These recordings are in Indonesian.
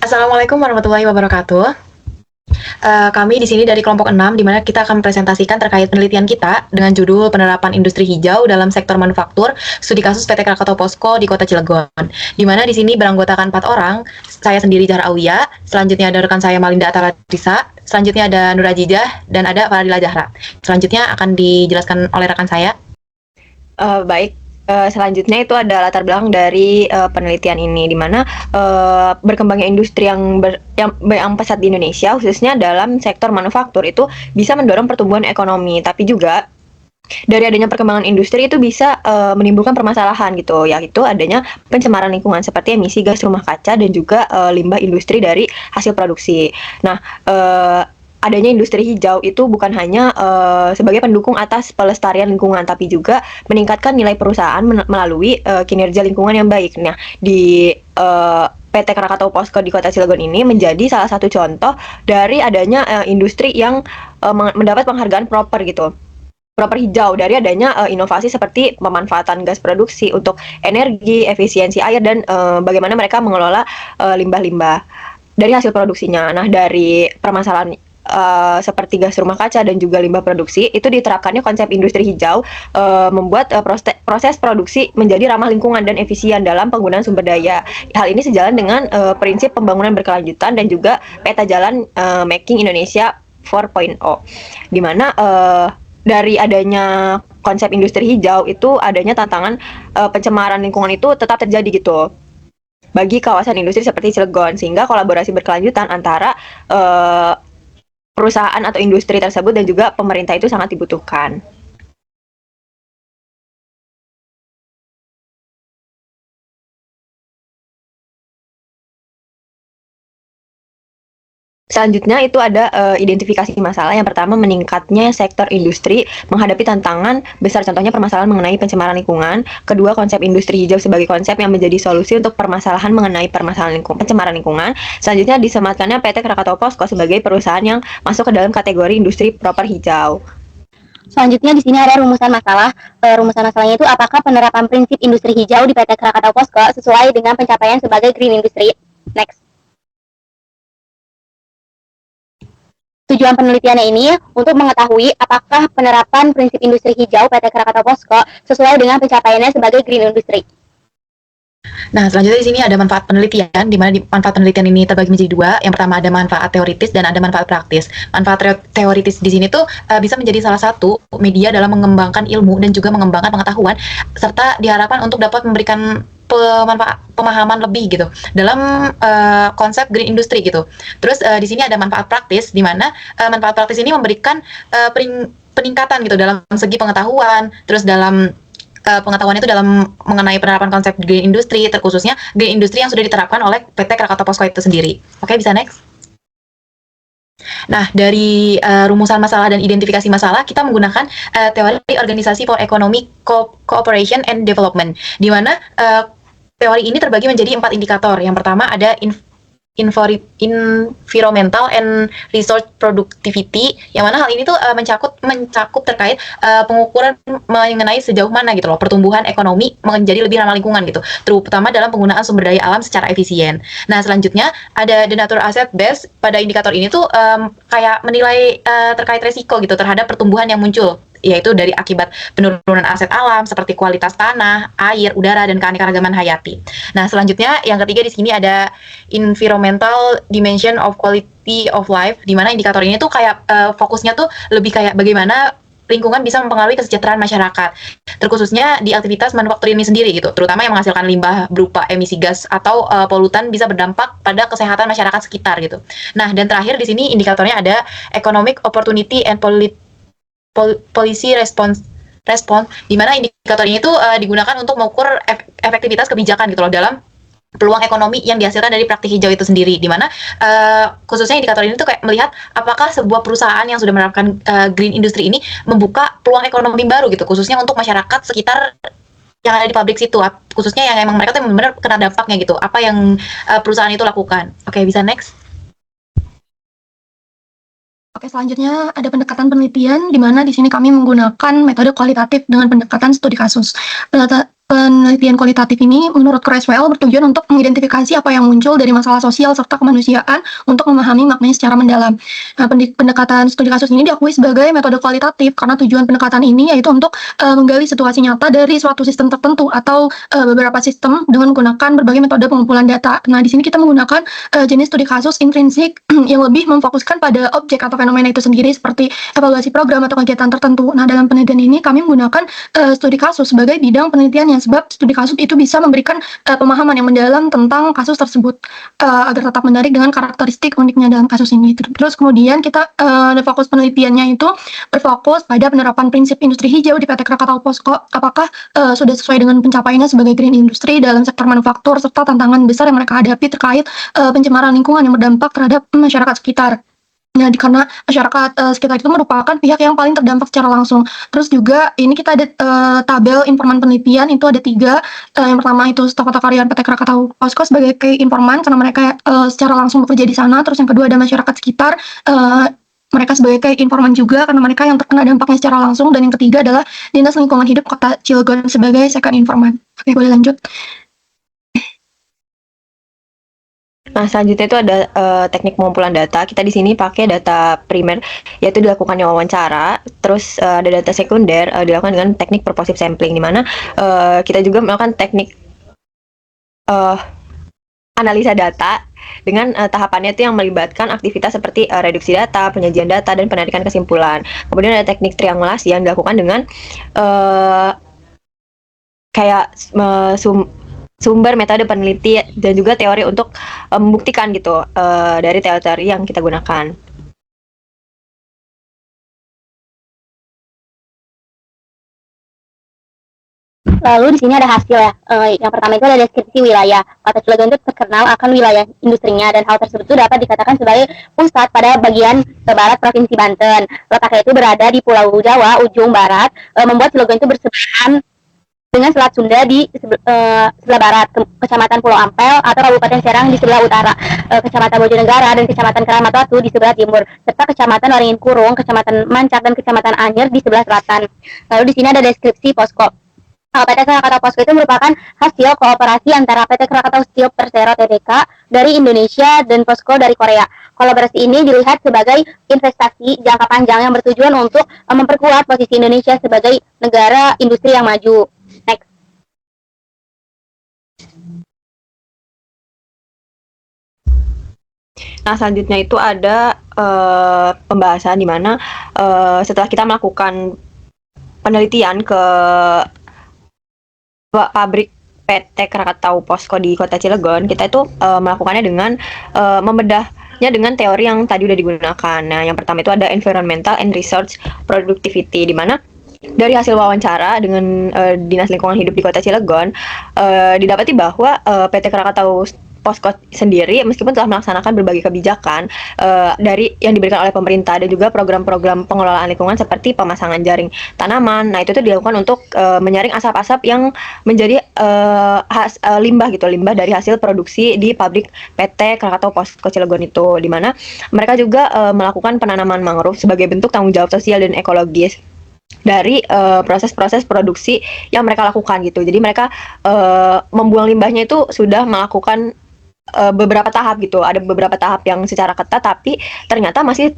Assalamualaikum warahmatullahi wabarakatuh. Kami di sini dari kelompok 6, di mana kita akan presentasikan terkait penelitian kita dengan judul penerapan industri hijau dalam sektor manufaktur, studi kasus PT Krakatau Posko di Kota Cilegon. Di mana di sini beranggotakan 4 orang, saya sendiri Zahra Aulia, selanjutnya ada rekan saya Malinda Atalarisa, selanjutnya ada Nur Ajijah, dan ada Faradila Zahra. Selanjutnya akan dijelaskan oleh rekan saya. Baik, selanjutnya itu ada latar belakang dari penelitian ini, di mana berkembangnya industri yang pesat di Indonesia, khususnya dalam sektor manufaktur, itu bisa mendorong pertumbuhan ekonomi, tapi juga dari adanya perkembangan industri itu bisa menimbulkan permasalahan gitu, yaitu adanya pencemaran lingkungan seperti emisi gas rumah kaca dan juga limbah industri dari hasil produksi. Nah, adanya industri hijau itu bukan hanya sebagai pendukung atas pelestarian lingkungan, tapi juga meningkatkan nilai perusahaan melalui kinerja lingkungan yang baik. Nah, di PT Krakatau Posko di Kota Cilegon ini menjadi salah satu contoh dari adanya industri yang mendapat penghargaan proper gitu, proper hijau, dari adanya inovasi seperti pemanfaatan gas produksi untuk energi, efisiensi air, dan bagaimana mereka mengelola limbah-limbah dari hasil produksinya. Nah, dari permasalahan seperti gas rumah kaca dan juga limbah produksi, itu diterapkannya konsep industri hijau, membuat proses produksi menjadi ramah lingkungan dan efisien dalam penggunaan sumber daya. Hal ini sejalan dengan prinsip pembangunan berkelanjutan dan juga peta jalan Making Indonesia 4.0, di mana dari adanya konsep industri hijau itu adanya tantangan pencemaran lingkungan itu tetap terjadi gitu bagi kawasan industri seperti Cilegon, sehingga kolaborasi berkelanjutan antara perusahaan atau industri tersebut dan juga pemerintah itu sangat dibutuhkan. Selanjutnya itu ada identifikasi masalah. Yang pertama, meningkatnya sektor industri menghadapi tantangan besar, contohnya permasalahan mengenai pencemaran lingkungan. Kedua, konsep industri hijau sebagai konsep yang menjadi solusi untuk permasalahan mengenai pencemaran lingkungan. Selanjutnya, disematkannya PT Krakatau Posko sebagai perusahaan yang masuk ke dalam kategori industri proper hijau. Selanjutnya di sini ada rumusan masalah. Rumusan masalahnya itu, apakah penerapan prinsip industri hijau di PT Krakatau Posko sesuai dengan pencapaian sebagai green industry? Next. Tujuan penelitiannya ini untuk mengetahui apakah penerapan prinsip industri hijau PT Krakatau Posko sesuai dengan pencapaiannya sebagai green industry. Nah, selanjutnya di sini ada manfaat penelitian, di mana manfaat penelitian ini terbagi menjadi dua. Yang pertama ada manfaat teoritis dan ada manfaat praktis. Manfaat teoritis di sini tuh bisa menjadi salah satu media dalam mengembangkan ilmu dan juga mengembangkan pengetahuan, serta diharapkan untuk dapat memberikan pemahaman lebih gitu dalam konsep green industry gitu. Terus di sini ada manfaat praktis, di mana manfaat praktis ini memberikan peningkatan gitu dalam segi pengetahuan, terus dalam pengetahuan itu dalam mengenai penerapan konsep green industry, terkhususnya green industry yang sudah diterapkan oleh PT Krakatau Posko itu sendiri. Oke, bisa next. Nah, dari rumusan masalah dan identifikasi masalah, kita menggunakan teori organisasi for economic cooperation and development, di mana teori ini terbagi menjadi 4 indikator. Yang pertama ada environmental and resource productivity, yang mana hal ini tuh mencakup terkait pengukuran mengenai sejauh mana gitu loh pertumbuhan ekonomi menjadi lebih ramah lingkungan gitu, terutama dalam penggunaan sumber daya alam secara efisien. Nah, selanjutnya ada the natural asset base. Pada indikator ini tuh kayak menilai terkait resiko gitu terhadap pertumbuhan yang muncul, yaitu dari akibat penurunan aset alam seperti kualitas tanah, air, udara, dan keanekaragaman hayati. Nah, selanjutnya yang ketiga di sini ada environmental dimension of quality of life, di mana indikator ini tuh kayak fokusnya tuh lebih kayak bagaimana lingkungan bisa mempengaruhi kesejahteraan masyarakat, terkhususnya di aktivitas manufaktur ini sendiri gitu, terutama yang menghasilkan limbah berupa emisi gas atau polutan bisa berdampak pada kesehatan masyarakat sekitar gitu. Nah, dan terakhir di sini indikatornya ada economic opportunity and policy response, di mana indikator ini tuh digunakan untuk mengukur efektivitas kebijakan gitu loh dalam peluang ekonomi yang dihasilkan dari praktik hijau itu sendiri, di mana khususnya indikator ini tuh kayak melihat apakah sebuah perusahaan yang sudah menerapkan green industry ini membuka peluang ekonomi baru gitu, khususnya untuk masyarakat sekitar yang ada di pabrik situ, khususnya yang emang mereka tuh benar-benar kena dampaknya gitu, apa yang perusahaan itu lakukan. Oke, bisa next. Oke, selanjutnya ada pendekatan penelitian, di mana di sini kami menggunakan metode kualitatif dengan pendekatan studi kasus. penelitian kualitatif ini menurut Creswell bertujuan untuk mengidentifikasi apa yang muncul dari masalah sosial serta kemanusiaan untuk memahami maknanya secara mendalam. Nah, pendekatan studi kasus ini diakui sebagai metode kualitatif karena tujuan pendekatan ini yaitu untuk menggali situasi nyata dari suatu sistem tertentu atau beberapa sistem dengan menggunakan berbagai metode pengumpulan data. Nah, di sini kita menggunakan jenis studi kasus intrinsik yang lebih memfokuskan pada objek atau fenomena itu sendiri seperti evaluasi program atau kegiatan tertentu. Nah, dalam penelitian ini kami menggunakan studi kasus sebagai bidang penelitiannya, sebab studi kasus itu bisa memberikan pemahaman yang mendalam tentang kasus tersebut agar tetap menarik dengan karakteristik uniknya dalam kasus ini. Terus kemudian kita fokus penelitiannya itu berfokus pada penerapan prinsip industri hijau di PT Krakatau Posko. Apakah sudah sesuai dengan pencapaiannya sebagai green industry dalam sektor manufaktur serta tantangan besar yang mereka hadapi terkait pencemaran lingkungan yang berdampak terhadap masyarakat sekitar. Nah, karena masyarakat sekitar itu merupakan pihak yang paling terdampak secara langsung. Terus juga ini kita ada tabel informan penelitian, itu ada 3. Yang pertama itu staf atau karyawan PT Krakatau Posko sebagai key informan karena mereka secara langsung bekerja di sana. Terus yang kedua ada masyarakat sekitar, mereka sebagai key informan juga karena mereka yang terkena dampaknya secara langsung. Dan yang ketiga adalah Dinas Lingkungan Hidup Kota Cilegon sebagai second informan. Oke, boleh lanjut. Nah, selanjutnya itu ada teknik pengumpulan data. Kita di sini pakai data primer, yaitu dilakukannya wawancara. Terus ada data sekunder, dilakukan dengan teknik purposive sampling, di mana kita juga melakukan teknik analisa data dengan tahapannya itu yang melibatkan aktivitas seperti reduksi data, penyajian data, dan penarikan kesimpulan. Kemudian ada teknik triangulasi yang dilakukan dengan sumber metode peneliti dan juga teori untuk membuktikan gitu dari teori-teori yang kita gunakan. Lalu di sini ada hasil ya. Yang pertama itu ada deskripsi wilayah. Kota Cilegon itu terkenal akan wilayah industrinya dan hal tersebut itu dapat dikatakan sebagai pusat pada bagian barat Provinsi Banten. Letaknya itu berada di Pulau Jawa ujung barat, membuat Cilegon itu bersebelahan dengan Selat Sunda di sebelah barat, Kecamatan Pulau Ampel atau Kabupaten Serang di sebelah utara, Kecamatan Bojonegara dan Kecamatan Keramat Watu di sebelah timur, serta Kecamatan Waringin Kurung, Kecamatan Mancak dan Kecamatan Anyer di sebelah selatan. Lalu di sini ada deskripsi posko. PT Krakatau Posko itu merupakan hasil kooperasi antara PT Krakatau Steel Persero Tbk dari Indonesia dan Posko dari Korea. Kolaborasi ini dilihat sebagai investasi jangka panjang yang bertujuan untuk memperkuat posisi Indonesia sebagai negara industri yang maju. Next. Nah, selanjutnya itu ada pembahasan di mana setelah kita melakukan penelitian ke pabrik PT Krakatau Posko di Kota Cilegon, kita itu melakukannya dengan membedahnya dengan teori yang tadi udah digunakan. Nah, yang pertama itu ada environmental and research productivity, di mana dari hasil wawancara dengan Dinas Lingkungan Hidup di Kota Cilegon, didapati bahwa PT Krakatau Posko sendiri meskipun telah melaksanakan berbagai kebijakan dari yang diberikan oleh pemerintah dan juga program-program pengelolaan lingkungan seperti pemasangan jaring tanaman. Nah, itu tuh dilakukan untuk menyaring asap-asap yang menjadi limbah gitu, limbah dari hasil produksi di pabrik PT Krakatau Posko Cilegon itu, di mana mereka juga melakukan penanaman mangrove sebagai bentuk tanggung jawab sosial dan ekologis dari proses-proses produksi yang mereka lakukan gitu. Jadi mereka membuang limbahnya itu sudah melakukan beberapa tahap gitu. Ada beberapa tahap yang secara ketat, tapi ternyata masih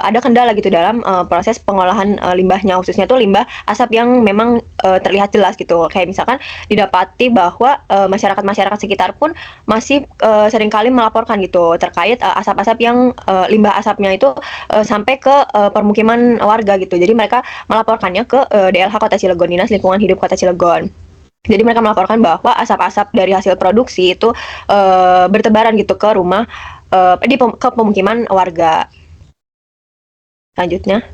ada kendala gitu dalam proses pengolahan limbahnya, khususnya tuh limbah asap yang memang terlihat jelas gitu. Kayak misalkan didapati bahwa masyarakat sekitar pun masih seringkali melaporkan gitu terkait asap-asap yang limbah asapnya itu sampai ke permukiman warga gitu. Jadi mereka melaporkannya ke DLH Kota Cilegon, Dinas Lingkungan Hidup Kota Cilegon. Jadi mereka melaporkan bahwa asap-asap dari hasil produksi itu bertebaran gitu ke rumah, ke pemukiman warga. Selanjutnya.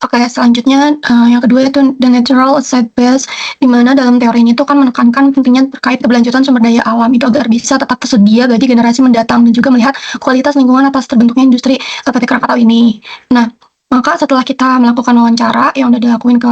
Oke, selanjutnya yang kedua itu the natural asset base, di mana dalam teori ini tuh kan menekankan pentingnya terkait keberlanjutan sumber daya alam itu agar bisa tetap tersedia bagi generasi mendatang dan juga melihat kualitas lingkungan atas terbentuknya industri PT Krakatau ini. Nah, maka setelah kita melakukan wawancara yang udah dilakuin ke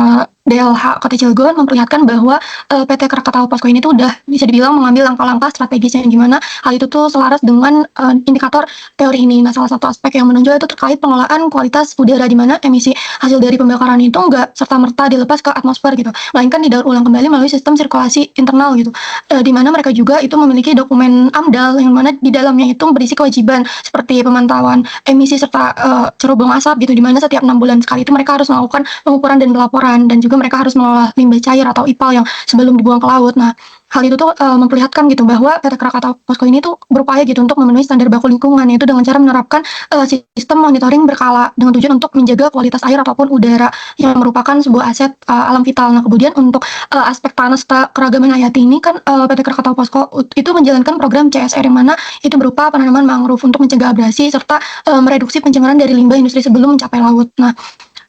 DLH Kota Cilegon memperlihatkan bahwa PT Krakatau Posko ini tuh udah bisa dibilang mengambil langkah-langkah strategis yang gimana hal itu tuh selaras dengan indikator teori ini. Nah, salah satu aspek yang menonjol itu terkait pengelolaan kualitas udara, di mana emisi hasil dari pembakaran itu nggak serta-merta dilepas ke atmosfer gitu, melainkan didaur ulang kembali melalui sistem sirkulasi internal gitu. Di mana mereka juga itu memiliki dokumen AMDAL yang mana di dalamnya itu berisi kewajiban seperti pemantauan emisi serta cerobong asap gitu, di mana setiap 6 bulan sekali itu mereka harus melakukan pengukuran dan pelaporan, dan juga mereka harus mengolah limbah cair atau IPAL yang sebelum dibuang ke laut. Nah, hal itu tuh memperlihatkan gitu bahwa PT Krakatau Posko ini tuh berupaya gitu untuk memenuhi standar baku lingkungan, yaitu dengan cara menerapkan sistem monitoring berkala dengan tujuan untuk menjaga kualitas air ataupun udara yang merupakan sebuah aset alam vital. Nah, kemudian untuk aspek tanah serta keragaman hayati ini kan PT Krakatau Posko itu menjalankan program CSR yang mana itu berupa penanaman mangrove untuk mencegah abrasi serta mereduksi pencemaran dari limbah industri sebelum mencapai laut. Nah,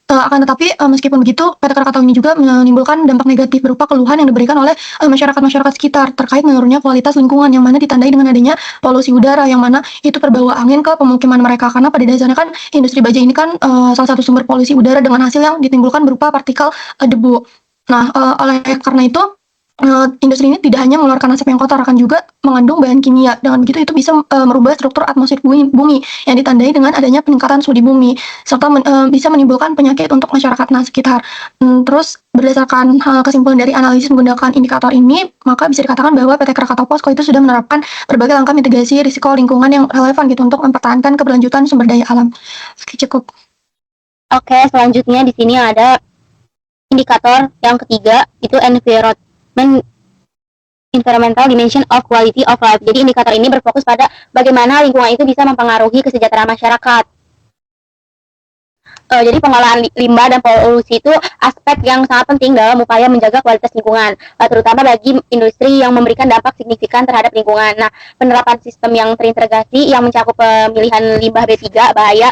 akan tetapi meskipun begitu, PT Krakatau ini juga menimbulkan dampak negatif berupa keluhan yang diberikan oleh masyarakat-masyarakat sekitar terkait menurunnya kualitas lingkungan, yang mana ditandai dengan adanya polusi udara yang mana itu terbawa angin ke pemukiman mereka, karena pada dasarnya kan industri baja ini kan salah satu sumber polusi udara dengan hasil yang ditimbulkan berupa partikel debu. Nah, oleh karena itu industri ini tidak hanya mengeluarkan asap yang kotor, akan juga mengandung bahan kimia. Dengan begitu itu bisa merubah struktur atmosfer bumi yang ditandai dengan adanya peningkatan suhu di bumi, serta bisa menimbulkan penyakit untuk masyarakat sekitar. Terus berdasarkan kesimpulan dari analisis menggunakan indikator ini, maka bisa dikatakan bahwa PT Krakatau Posko itu sudah menerapkan berbagai langkah mitigasi risiko lingkungan yang relevan gitu untuk mempertahankan keberlanjutan sumber daya alam. Cukup. Oke, selanjutnya di sini ada indikator yang ketiga, itu environmental dimension of quality of life. Jadi indikator ini berfokus pada bagaimana lingkungan itu bisa mempengaruhi kesejahteraan masyarakat. Jadi pengolahan limbah dan polusi itu aspek yang sangat penting dalam upaya menjaga kualitas lingkungan, terutama bagi industri yang memberikan dampak signifikan terhadap lingkungan. Nah, penerapan sistem yang terintegrasi yang mencakup pemilihan limbah B3 bahaya,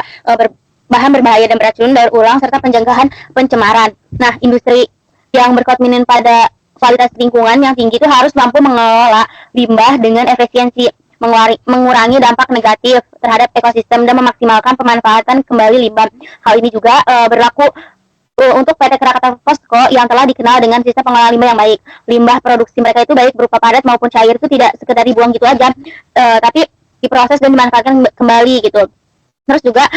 bahan berbahaya dan beracun, daur ulang, serta pencegahan pencemaran. Nah, industri yang berkomitmen pada kualitas lingkungan yang tinggi itu harus mampu mengelola limbah dengan efisiensi, mengurangi dampak negatif terhadap ekosistem, dan memaksimalkan pemanfaatan kembali limbah. Hal ini juga berlaku untuk PT Krakatau Posko yang telah dikenal dengan sistem pengelolaan limbah yang baik. Limbah produksi mereka itu baik berupa padat maupun cair itu tidak sekedar dibuang gitu aja, tapi diproses dan dimanfaatkan kembali gitu. Terus juga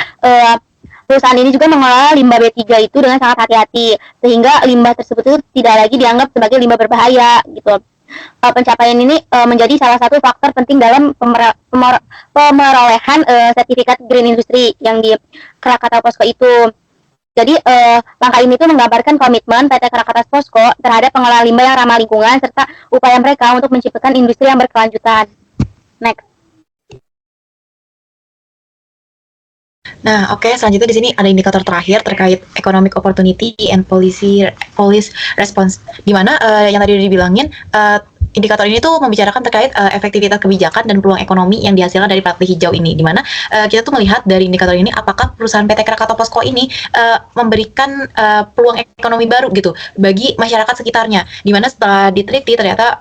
perusahaan ini juga mengelola limbah B3 itu dengan sangat hati-hati, sehingga limbah tersebut itu tidak lagi dianggap sebagai limbah berbahaya gitu. Pencapaian ini menjadi salah satu faktor penting dalam pemerolehan sertifikat Green Industry yang di Krakatau Posko itu. Jadi langkah ini tuh menggambarkan komitmen PT Krakatau Posko terhadap pengelolaan limbah yang ramah lingkungan serta upaya mereka untuk menciptakan industri yang berkelanjutan. Next. Nah, oke, selanjutnya di sini ada indikator terakhir terkait economic opportunity and policy response, di mana yang tadi udah dibilangin, indikator ini tuh membicarakan terkait efektivitas kebijakan dan peluang ekonomi yang dihasilkan dari praktik hijau ini, di mana kita tuh melihat dari indikator ini apakah perusahaan PT Krakatau Posko ini memberikan peluang ekonomi baru gitu bagi masyarakat sekitarnya, di mana setelah diteliti ternyata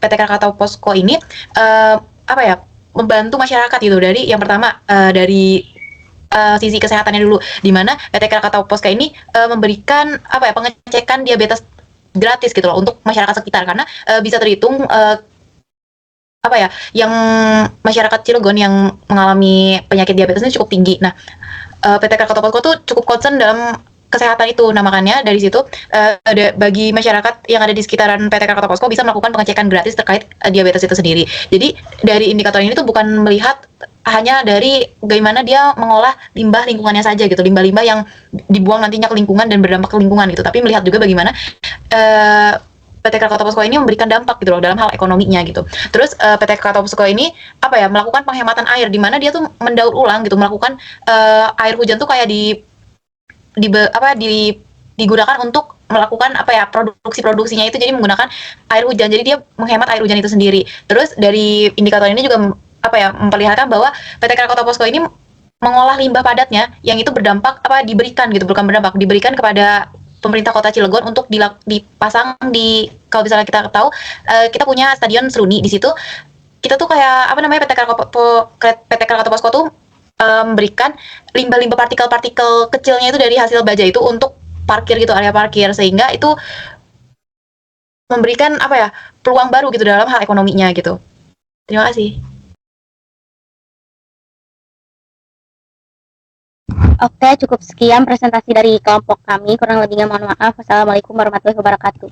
PT Krakatau Posko ini membantu masyarakat gitu. Dari yang pertama dari sisi kesehatannya dulu, di mana PT Krakatau Posko ini memberikan pengecekan diabetes gratis gitu loh untuk masyarakat sekitar, karena bisa terhitung yang masyarakat Cilegon yang mengalami penyakit diabetes ini cukup tinggi. Nah, PT Krakatau Posko tuh cukup concern dalam kesehatan itu. Nah, makanya dari situ bagi masyarakat yang ada di sekitaran PT Krakatau Posko bisa melakukan pengecekan gratis terkait diabetes itu sendiri. Jadi dari indikator ini tuh bukan melihat hanya dari bagaimana dia mengolah limbah lingkungannya saja gitu, limbah-limbah yang dibuang nantinya ke lingkungan dan berdampak ke lingkungan gitu, tapi melihat juga bagaimana PT Krakatau Posko ini memberikan dampak gitu loh dalam hal ekonominya gitu. Terus PT Krakatau Posko ini melakukan penghematan air, di mana dia tuh mendaur ulang gitu, melakukan air hujan tuh kayak digunakan untuk melakukan produksinya itu, jadi menggunakan air hujan, jadi dia menghemat air hujan itu sendiri. Terus dari indikator ini juga memperlihatkan bahwa PT Krakatau Posko ini mengolah limbah padatnya yang itu berdampak diberikan kepada pemerintah Kota Cilegon untuk dipasang di, kalau misalnya kita tahu kita punya stadion Seruni, di situ kita tuh kayak PT Krakatau Posko tuh memberikan limbah-limbah partikel-partikel kecilnya itu dari hasil baja itu untuk parkir gitu, area parkir, sehingga itu memberikan apa ya, peluang baru gitu dalam hal ekonominya gitu. Terima kasih. Oke, cukup sekian presentasi dari kelompok kami. Kurang lebihnya mohon maaf. Wassalamualaikum warahmatullahi wabarakatuh.